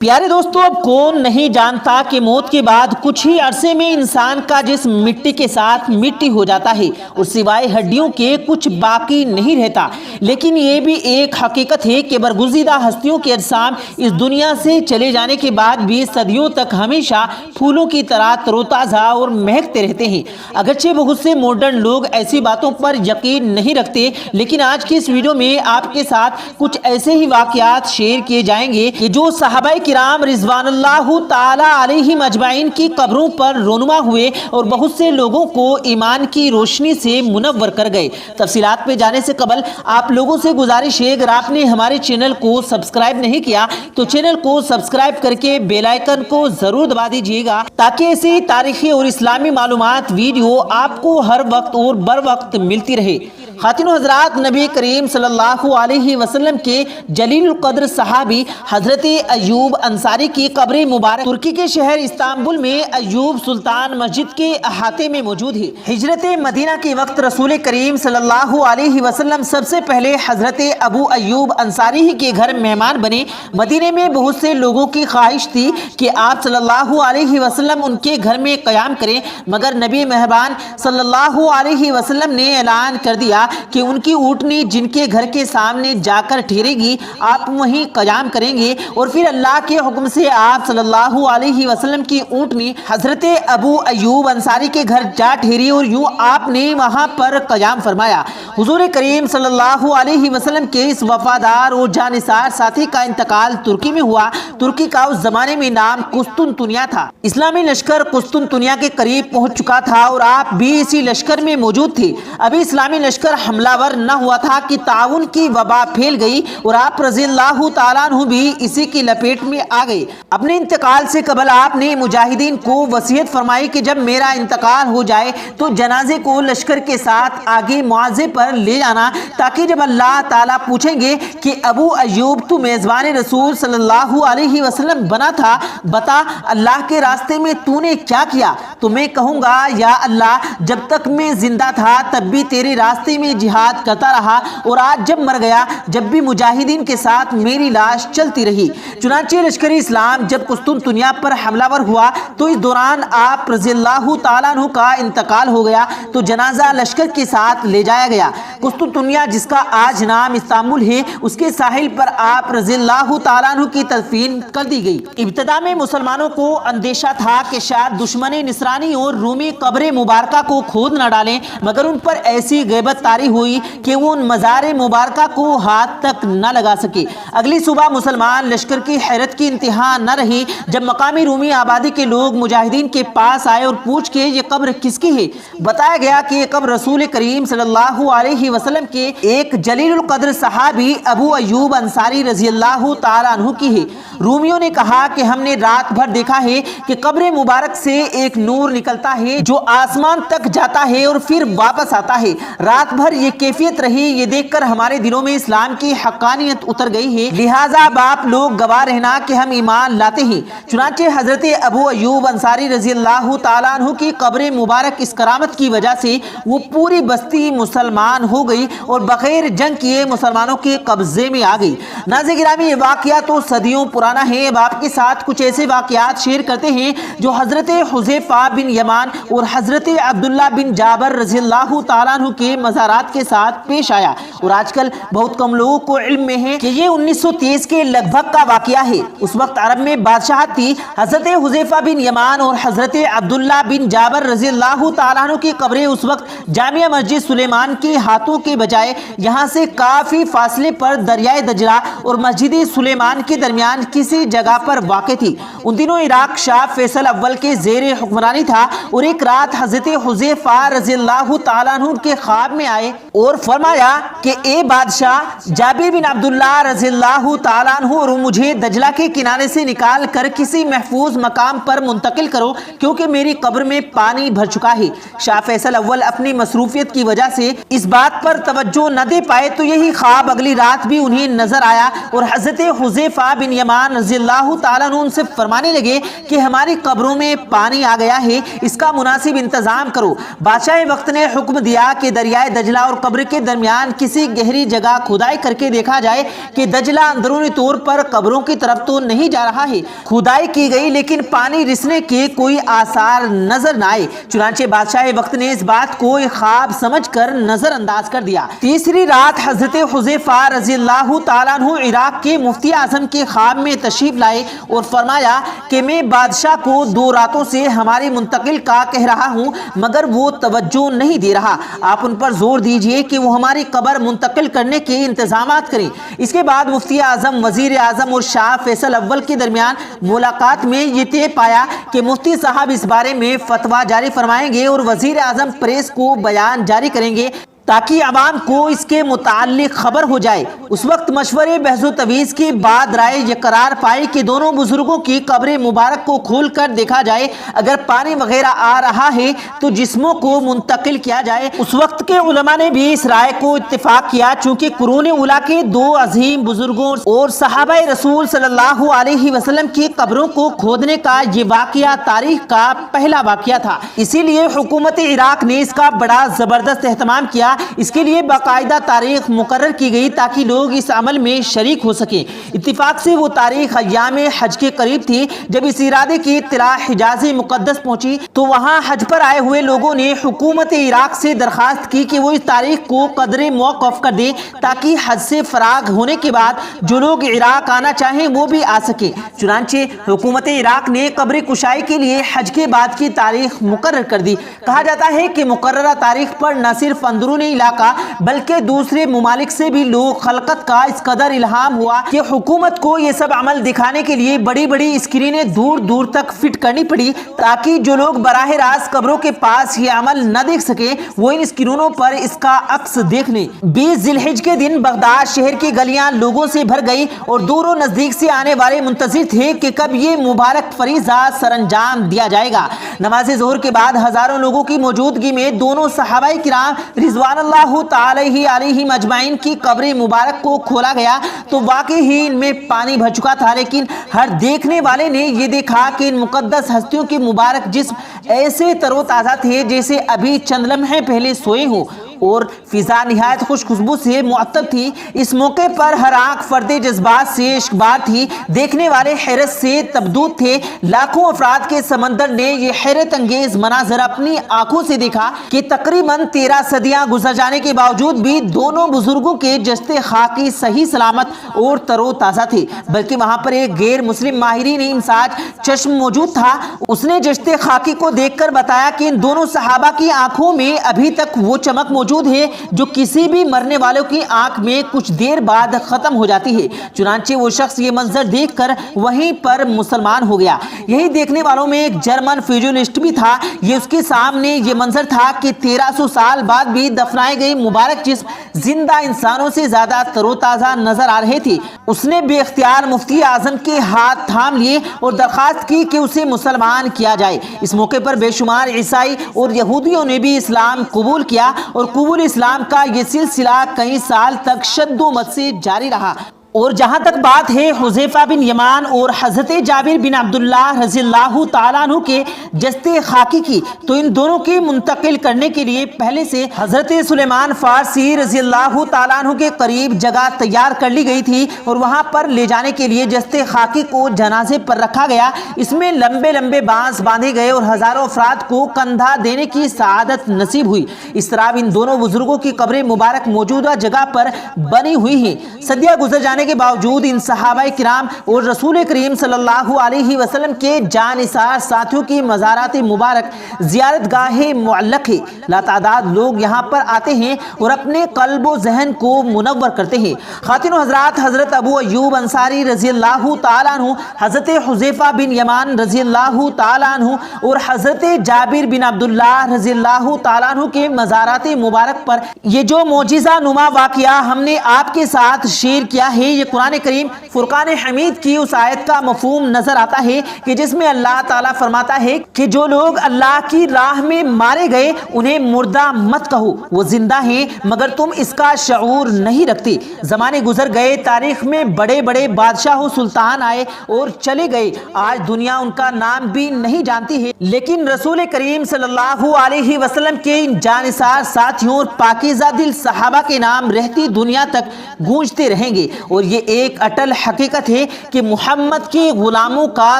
پیارے دوستو، اب کون نہیں جانتا کہ موت کے بعد کچھ ہی عرصے میں انسان کا جسم مٹی کے ساتھ مٹی ہو جاتا ہے اور سوائے ہڈیوں کے کچھ باقی نہیں رہتا۔ لیکن یہ بھی ایک حقیقت ہے کہ برگزیدہ ہستیوں کے اجسام اس دنیا سے چلے جانے کے بعد بھی صدیوں تک ہمیشہ پھولوں کی طرح تروتازہ اور مہکتے رہتے ہیں۔ اگرچہ بہت سے ماڈرن لوگ ایسی باتوں پر یقین نہیں رکھتے، لیکن آج کی اس ویڈیو میں آپ کے ساتھ کچھ ایسے ہی واقعات شیئر کیے جائیں گے کہ جو صحابہ کرام رضوان اللہ تعالی علیہم اجمعین کی قبروں پر رونما ہوئے اور بہت سے لوگوں کو ایمان کی روشنی سے منور کر گئے۔ تفصیلات پہ جانے سے قبل آپ لوگوں سے گزارش ہے، اگر آپ نے ہمارے چینل کو سبسکرائب نہیں کیا تو چینل کو سبسکرائب کر کے بیل آئیکن کو ضرور دبا دیجیے گا، تاکہ ایسی تاریخی اور اسلامی معلومات ویڈیو آپ کو ہر وقت اور بر وقت ملتی رہے۔ خواتین و حضرات، نبی کریم صلی اللہ علیہ وسلم کے جلیل القدر صحابی حضرت ایوب انصاری کی قبر مبارک ترکی کے شہر استنبول میں ایوب سلطان مسجد کے احاطے میں موجود ہے۔ ہجرت مدینہ کے وقت رسول کریم صلی اللہ علیہ وسلم سب سے پہلے حضرت ابو ایوب انصاری ہی کے گھر مہمان بنے۔ مدینے میں بہت سے لوگوں کی خواہش تھی کہ آپ صلی اللہ علیہ وسلم ان کے گھر میں قیام کریں، مگر نبی مہربان صلی اللہ علیہ وسلم نے اعلان کر دیا کہ ان کی اونٹنی جن کے گھر کے سامنے جا کر ٹھہرے گی آپ وہیں قیام کریں گے، اور پھر اللہ کے حکم سے آپ صلی اللہ علیہ وسلم کی اونٹنی حضرت ابو ایوب انصاری کے گھر جا ٹھہری اور یوں آپ نے وہاں پر قیام فرمایا۔ حضور کریم صلی اللہ علیہ وسلم کے اس وفادار اور جانثار ساتھی کا انتقال ترکی میں ہوا۔ ترکی کا اس زمانے میں نام قسطنطنیہ تھا۔ اسلامی لشکر قسطنطنیہ کے قریب پہنچ چکا تھا اور آپ بھی اسی لشکر میں موجود تھے۔ ابھی اسلامی لشکر حملہ ور نہ ہوا تھا کہ طاعون کی وبا پھیل گئی اور آپ رضی اللہ تعالیٰ عنہ بھی اسی کی لپیٹ میں آ گئے۔ اپنے انتقال سے قبل آپ نے مجاہدین کو وصیت فرمائی کہ جب میرا انتقال ہو جائے تو جنازے کو لشکر کے ساتھ آگے معاوضے پر لے جانا، تاکہ جب اللہ تعالیٰ پوچھیں گے کہ ابو ایوب تو میزبان رسول صلی اللہ علیہ وسلم بنا تھا، بتا اللہ کے راستے میں تو نے کیا کیا، تو میں کہوں گا یا اللہ جب تک میں زندہ تھا تب بھی تیرے راستے میں جہاد کرتا رہا، اور آج جب مر گیا جب بھی مجاہدین کے ساتھ میری لاش چلتی رہی۔ چنانچہ لشکر اسلام جب قسطنطنیہ پر حملہ ور ہوا تو اس دوران آپ رضی اللہ تعالیٰ عنہ کا انتقال ہو گیا تو جنازہ لشکر کے ساتھ لے جایا گیا۔ قسطنطنیہ جس کا آج نام استنبول ہے، اس کے ساحل پر آپ رضی اللہ تعالیٰ عنہ کی تدفین کر دی گئی۔ ابتدا میں مسلمانوں کو اندیشہ تھا کہ شاید دشمن نصرانی اور رومی قبر مبارکہ کو کھود نہ ڈالیں، مگر ان پر ایسی غیبت طاری ہوئی کہ وہ ان مزار مبارکہ کو ہاتھ تک نہ لگا سکے۔ اگلی صبح مسلمان لشکر کی حیرت کی انتہا نہ رہی جب مقامی رومی آبادی کے لوگ مجاہدین کے پاس آئے اور پوچھ کے یہ قبر کس کی ہے۔ بتایا گیا کہ یہ قبر رسول کریم صلی اللہ علیہ وسلم کے ایک جلیل القدر صحابی ابو ایوب انصاری رضی اللہ تعالیٰ عنہ کی ہے۔ رومیوں نے کہا کہ ہم نے رات بھر دیکھا ہے کہ قبر مبارک سے ایک نور نکلتا ہے جو آسمان تک جاتا ہے اور پھر واپس آتا ہے۔ رات بھر یہ کیفیت رہی، یہ دیکھ کر ہمارے دلوں میں اسلام کی حقانیت اتر گئی ہے، لہٰذا اب آپ لوگ گواہ رہنا کہ ہم ایمان لاتے ہیں۔ چنانچہ حضرت ابو ایوب انصاری رضی اللہ تعالیٰ عنہ کی قبر مبارک اس کرامت کی وجہ سے وہ پوری بستی مسلمان ہو گئی اور بغیر جنگ کیے مسلمانوں کے قبضے میں آ گئی۔ ناظرین گرامی، یہ واقعہ تو صدیوں پرانا ہے۔ اب آپ کے ساتھ کچھ ایسے واقعات شیئر کرتے ہیں جو حضرت حذیفہ بن یمان اور حضرت عبداللہ بن جابر رضی اللہ تعالیٰ عنہ کے مزارات کے ساتھ پیش آیا، اور آج کل بہت کم لوگوں کو علم میں ہے کہ یہ 1930 کے لگ بھگ کا واقعہ ہے۔ اس وقت عرب میں بادشاہت تھی۔ حضرت حذیفہ بن یمان اور حضرت عبداللہ بن جابر رضی اللہ تعالیٰ عنہ کی قبریں اس وقت جامع مسجد سلیمان کے ہاتھوں کے بجائے یہاں سے کافی فاصلے پر دریائے دجلہ اور مسجد سلیمان کے درمیان کسی جگہ پر واقع تھی۔ ان دنوں عراق شاہ فیصل اول کے زیر حکمرانی تھا، اور ایک رات حضرت حذیفہ رضی اللہ تعالیٰ عنہ کے خواب میں آئے اور فرمایا کہ اے بادشاہ، جابر بن عبداللہ رضی اللہ تعالیٰ عنہ اور مجھے دجلہ کے کنارے سے نکال کر کسی محفوظ مقام پر منتقل کرو، کیونکہ میری قبر میں پانی بھر چکا ہے۔ شاہ فیصل اول اپنی مصروفیت کی وجہ سے اس بات پر توجہ نہ دے پائے تو یہی خواب اگلی رات بھی انہیں نظر آیا، اور حضرت حذیفہ بن یمان رضی اللہ تعالیٰ عنہ ان سے فرمانے لگے کہ ہماری قبروں میں پانی آ گیا ہے، اس کا مناسب انتظام کرو۔ بادشاہ وقت نے حکم دیا کہ دریائے دجلہ دجلہ اور قبر کے درمیان کسی گہری جگہ کھدائی کر کے دیکھا جائے کہ دجلہ اندرونی طور پر قبروں کی طرف تو نہیں جا رہا ہے، کھدائی کی گئی لیکن پانی رسنے کے کوئی آثار نظر نہ آئے۔ چنانچہ بادشاہ وقت نے اس بات کو ایک خواب سمجھ کر نظر انداز کر دیا۔ تیسری رات حضرت حذیفہ رضی اللہ تعالیٰ عنہ عراق کے مفتی اعظم کے خواب میں تشریف لائے اور فرمایا کہ میں بادشاہ کو 2 راتوں سے ہماری منتقل کا کہہ رہا ہوں مگر وہ توجہ نہیں دے رہا، آپ ان پر زور دیجئے کہ وہ ہماری قبر منتقل کرنے کے انتظامات کریں۔ اس کے بعد مفتی اعظم، وزیر اعظم اور شاہ فیصل اول کے درمیان ملاقات میں یہ طے پایا کہ مفتی صاحب اس بارے میں فتویٰ جاری فرمائیں گے اور وزیر اعظم پریس کو بیان جاری کریں گے تاکہ عوام کو اس کے متعلق خبر ہو جائے۔ اس وقت مشورے بحث و تجویز کے بعد رائے یہ قرار پائی کہ دونوں بزرگوں کی قبر مبارک کو کھول کر دیکھا جائے، اگر پانی وغیرہ آ رہا ہے تو جسموں کو منتقل کیا جائے۔ اس وقت کے علماء نے بھی اس رائے کو اتفاق کیا، چونکہ قرون اولیٰ کے 2 عظیم بزرگوں اور صحابہ رسول صلی اللہ علیہ وسلم کی قبروں کو کھودنے کا یہ واقعہ تاریخ کا پہلا واقعہ تھا، اسی لیے حکومت عراق نے اس کا بڑا زبردست اہتمام کیا۔ اس کے لیے باقاعدہ تاریخ مقرر کی گئی تاکہ لوگ اس عمل میں شریک ہو سکیں۔ اتفاق سے وہ تاریخ ایام حج کے قریب تھی۔ جب اس ارادے کی اطلاع حجاز مقدس پہنچی تو وہاں حج پر آئے ہوئے لوگوں نے حکومت عراق سے درخواست کی کہ وہ اس تاریخ کو قدر موقف کر دے تاکہ حج سے فراغ ہونے کے بعد جو لوگ عراق آنا چاہیں وہ بھی آ سکیں۔ چنانچہ حکومت عراق نے قبر کشائی کے لیے حج کے بعد کی تاریخ مقرر کر دی۔ کہا جاتا ہے کہ مقررہ تاریخ پر نہ صرف اندرونی علاقہ بلکہ دوسرے ممالک سے بھی لوگ خلقت کا اس قدر الہام ہوا کہ حکومت کو یہ سب عمل دکھانے کے لیے بڑی بڑی اسکرینیں دور دور تک فٹ کرنی پڑی تاکہ جو لوگ براہ راست قبروں کے پاس یہ عمل نہ دیکھ سکے وہ ان اسکرینوں پر اس کا عکس دیکھ لیں۔ 20 ذی الحجہ کے دن بغداد شہر کی گلیاں لوگوں سے بھر گئی اور دور و نزدیک سے آنے والے منتظر تھے کہ کب یہ مبارک فریضہ سر انجام دیا جائے گا۔ نماز ظہر کے بعد ہزاروں لوگوں کی موجودگی میں دونوں صحابہ کرام رضوان اللہ تعالی علیہم اجمعین کی قبر مبارک کو کھولا گیا تو واقعی ہی ان میں پانی بھر چکا تھا، لیکن ہر دیکھنے والے نے یہ دیکھا کہ ان مقدس ہستیوں کے مبارک جسم ایسے تر و تازہ تھے جیسے ابھی چند لمحے پہلے سوئے ہوں اور فضا نہایت خوش خوشبو سے معطر تھی۔ اس موقع پر ہر آنکھ فرد جذبات سے اشکبار تھی، دیکھنے والے حیرت سے تبدود تھے۔ لاکھوں افراد کے سمندر نے یہ حیرت انگیز مناظر اپنی آنکھوں سے دیکھا کہ تقریباً 13 صدیاں گزر جانے کے باوجود بھی دونوں بزرگوں کے جسد خاکی صحیح سلامت اور تر و تازہ تھے، بلکہ وہاں پر ایک غیر مسلم ماہرین انساج چشم موجود تھا۔ اس نے جسد خاکی کو دیکھ کر بتایا کہ ان دونوں صحابہ کی آنکھوں میں ابھی تک وہ چمک موجود ہے جو کسی بھی مرنے والوں کی آنکھ میں کچھ دیر بعد ختم ہو جاتی ہے۔ چنانچہ وہ شخص یہ منظر دیکھ کر وہیں پر مسلمان ہو گیا۔ یہی دیکھنے والوں میں ایک جرمن فیوجنسٹ بھی تھا۔ یہ اس کے سامنے یہ منظر تھا کہ 1300 سال بعد بھی دفنائے گئے مبارک جسم زندہ انسانوں سے زیادہ تر و تازہ نظر آ رہے تھے۔ اس نے بے اختیار مفتی اعظم کے ہاتھ تھام لیے اور درخواست کی کہ اسے مسلمان کیا جائے۔ اس موقع پر بے شمار عیسائی اور یہودیوں نے بھی اسلام قبول کیا اور قبول اسلام کا یہ سلسلہ کئی سال تک شد و مد سے جاری رہا۔ اور جہاں تک بات ہے حذیفہ بن یمان اور حضرت جابر بن عبداللہ رضی اللہ تعالیٰ عنہ کے جسد خاکی کی، تو ان دونوں کے منتقل کرنے کے لیے پہلے سے حضرت سلیمان فارسی رضی اللہ تعالیٰ عنہ کے قریب جگہ تیار کر لی گئی تھی اور وہاں پر لے جانے کے لیے جسد خاکی کو جنازے پر رکھا گیا۔ اس میں لمبے لمبے بانس باندھے گئے اور ہزاروں افراد کو کندھا دینے کی سعادت نصیب ہوئی۔ اس طرح ان دونوں بزرگوں کی قبر مبارک موجودہ جگہ پر بنی ہوئی ہیں۔ صدیہ گزر جانے کے باوجود ان صحابہ کرام اور رسول کریم صلی اللہ علیہ وسلم کے جانثار ساتھیوں کی مزارات مبارک زیارت گاہ معلق ہے۔ لاتعداد لوگ یہاں پر آتے ہیں اور اپنے قلب و ذہن کو منور کرتے ہیں۔ خواتین و حضرات، حضرت ابو ایوب انصاری رضی اللہ تعالیٰ عنہ، حضرت حذیفہ بن یمان رضی اللہ تعالیٰ عنہ اور حضرت جابر بن عبداللہ رضی اللہ تعالیٰ عنہ کے مزارات مبارک پر یہ جو معجزہ نما واقعہ ہم نے آپ کے ساتھ شیئر کیا ہے، یہ قرآن کریم فرقان حمید کی اس آیت کا مفہوم نظر آتا ہے کہ جس میں اللہ تعالیٰ فرماتا ہے کہ جو لوگ اللہ کی راہ میں مارے گئے انہیں مردہ مت کہو، وہ زندہ ہیں مگر تم اس کا شعور نہیں رکھتے۔ زمانے گزر گئے، تاریخ میں بڑے بڑے بادشاہ و سلطان آئے اور چلے گئے، آج دنیا ان کا نام بھی نہیں جانتی ہے، لیکن رسول کریم صلی اللہ علیہ وسلم کے ان جانثار ساتھیوں اور پاکیزہ دل صحابہ کے نام رہتی دنیا تک گونجتے رہیں گے۔ اور یہ ایک اٹل حقیقت ہے کہ محمد کے غلاموں کا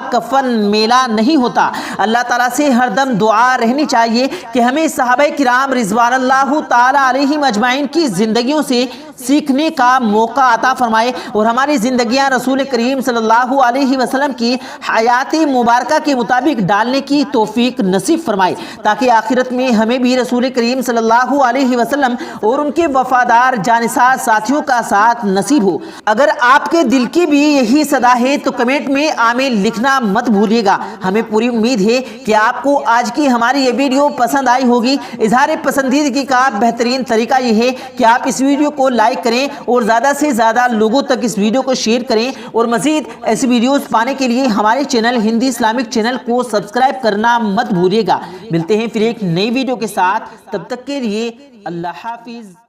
کفن میلا نہیں ہوتا۔ اللہ تعالیٰ سے ہر دم دعا رہنی چاہیے کہ ہمیں صحابہ کرام رضوان اللہ تعالی علیہم اجمعین کی زندگیوں سے سیکھنے کا موقع عطا فرمائے اور ہماری زندگیاں رسول کریم صلی اللہ علیہ وسلم کی حیات مبارکہ کے مطابق ڈالنے کی توفیق نصیب فرمائے، تاکہ آخرت میں ہمیں بھی رسول کریم صلی اللہ علیہ وسلم اور ان کے وفادار جانثار ساتھیوں کا ساتھ نصیب ہو۔ اگر آپ کے دل کی بھی یہی صدا ہے تو کمنٹ میں آمین لکھنا مت بھولیے گا۔ ہمیں پوری امید ہے کہ آپ کو آج کی ہماری یہ ویڈیو پسند آئی ہوگی۔ اظہار پسندیدگی کا بہترین طریقہ یہ ہے کہ آپ اس ویڈیو کو لائک کریں اور زیادہ سے زیادہ لوگوں تک اس ویڈیو کو شیئر کریں، اور مزید ایسی ویڈیوز پانے کے لیے ہمارے چینل ہندی اسلامک چینل کو سبسکرائب کرنا مت بھولیے گا۔ ملتے ہیں پھر ایک نئی ویڈیو کے ساتھ، تب تک کے لیے اللہ حافظ۔